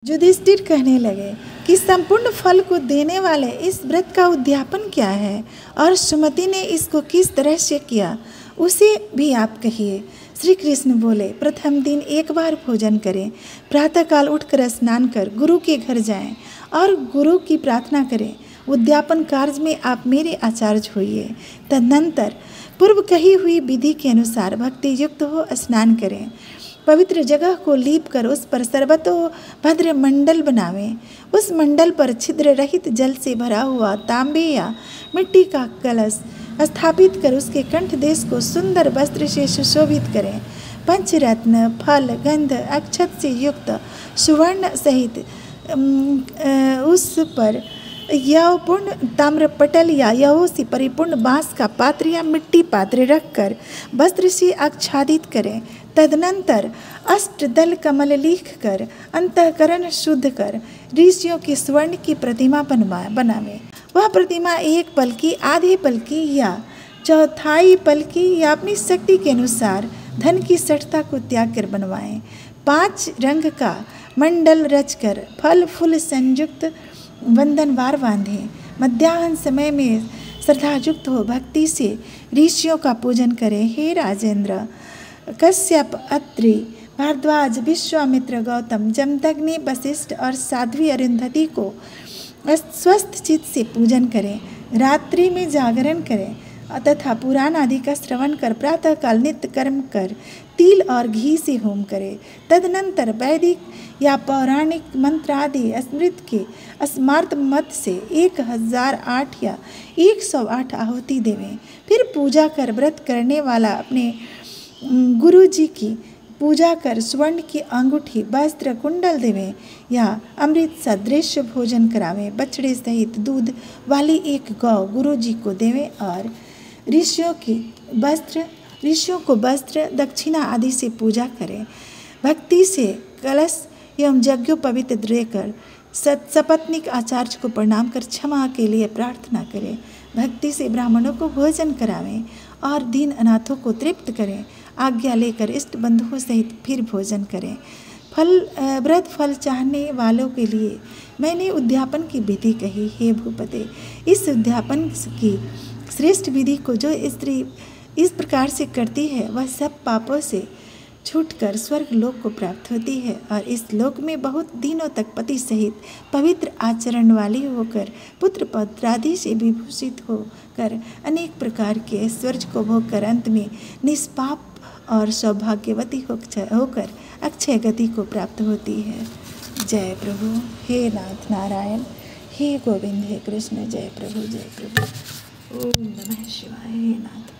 युधिष्ठिर कहने लगे कि संपूर्ण फल को देने वाले इस व्रत का उद्यापन क्या है और सुमति ने इसको किस तरह से किया, उसे भी आप कहिए। श्री कृष्ण बोले, प्रथम दिन एक बार भोजन करें, प्रातःकाल उठकर स्नान कर गुरु के घर जाएं और गुरु की प्रार्थना करें। उद्यापन कार्य में आप मेरे आचार्य होइए। तदनंतर पूर्व कही हुई विधि के अनुसार भक्ति युक्त हो स्नान करें। पवित्र जगह को लीप कर उस पर सर्वतो भद्र मंडल बनावें। उस मंडल पर छिद्र रहित जल से भरा हुआ तांबे या मिट्टी का कलश स्थापित कर उसके कंठ देश को सुंदर वस्त्र से सुशोभित करें। पंचरत्न, फल, गंध, अक्षत से युक्त सुवर्ण सहित उस पर यवपूर्ण ताम्रपटल या यवों से परिपूर्ण बांस का पात्र या मिट्टी पात्र रखकर वस्त्र से आच्छादित करें। तदनंतर अष्टदल कमल लिख कर अंतःकरण शुद्ध कर ऋषियों की स्वर्ण की प्रतिमा बनावें। वह प्रतिमा एक पलकी, आधे पलकी या चौथाई पलकी या अपनी शक्ति के अनुसार धन की सठता को त्याग कर बनवाएं। 5 रंग का मंडल रचकर फल फूल संयुक्त बंधनवार बांधें। मध्याह्न समय में श्रद्धायुक्त हो भक्ति से ऋषियों का पूजन करें। हे राजेंद्र, कश्यप, अत्रि, भारद्वाज, विश्वामित्र, गौतम, जमदग्नि, वशिष्ठ और साध्वी अरुंधति को स्वस्थ चित्त से पूजन करें। रात्रि में जागरण करें तथा पुराण आदि का श्रवण कर प्रातःकाल नित्य कर्म कर तिल और घी से होम करें। तदनंतर वैदिक या पौराणिक मंत्र आदि स्मृत के स्मार्त मत से 1008 या 108 आहुति देवें। फिर पूजा कर व्रत करने वाला अपने गुरु जी की पूजा कर स्वर्ण की अंगूठी, वस्त्र, कुंडल देवें या अमृत सदृश भोजन करावें। बछड़े सहित दूध वाली एक गौ गुरु जी को देवें और ऋषियों को वस्त्र, दक्षिणा आदि से पूजा करें। भक्ति से कलश एवं यज्ञोपवीत देकर सपत्नीक आचार्य को प्रणाम कर क्षमा के लिए प्रार्थना करें। भक्ति से ब्राह्मणों को भोजन करावें और दीन अनाथों को तृप्त करें। आज्ञा लेकर इष्ट बंधुओं सहित फिर भोजन करें। व्रत फल चाहने वालों के लिए मैंने उद्यापन की विधि कही। हे भूपते, इस उद्यापन की श्रेष्ठ विधि को जो स्त्री इस प्रकार से करती है वह सब पापों से छूटकर स्वर्ग लोक को प्राप्त होती है और इस लोक में बहुत दिनों तक पति सहित पवित्र आचरण वाली होकर पुत्र पौत्रादि से विभूषित होकर अनेक प्रकार के ऐश्वर्य को भोग कर अंत में निष्पाप और सौभाग्यवती होकर अक्षय गति को प्राप्त होती है। जय प्रभु। हे नाथ नारायण, हे गोविंद, हे कृष्ण। जय प्रभु, जय प्रभु। ओम नमः शिवाय। हे नाथ।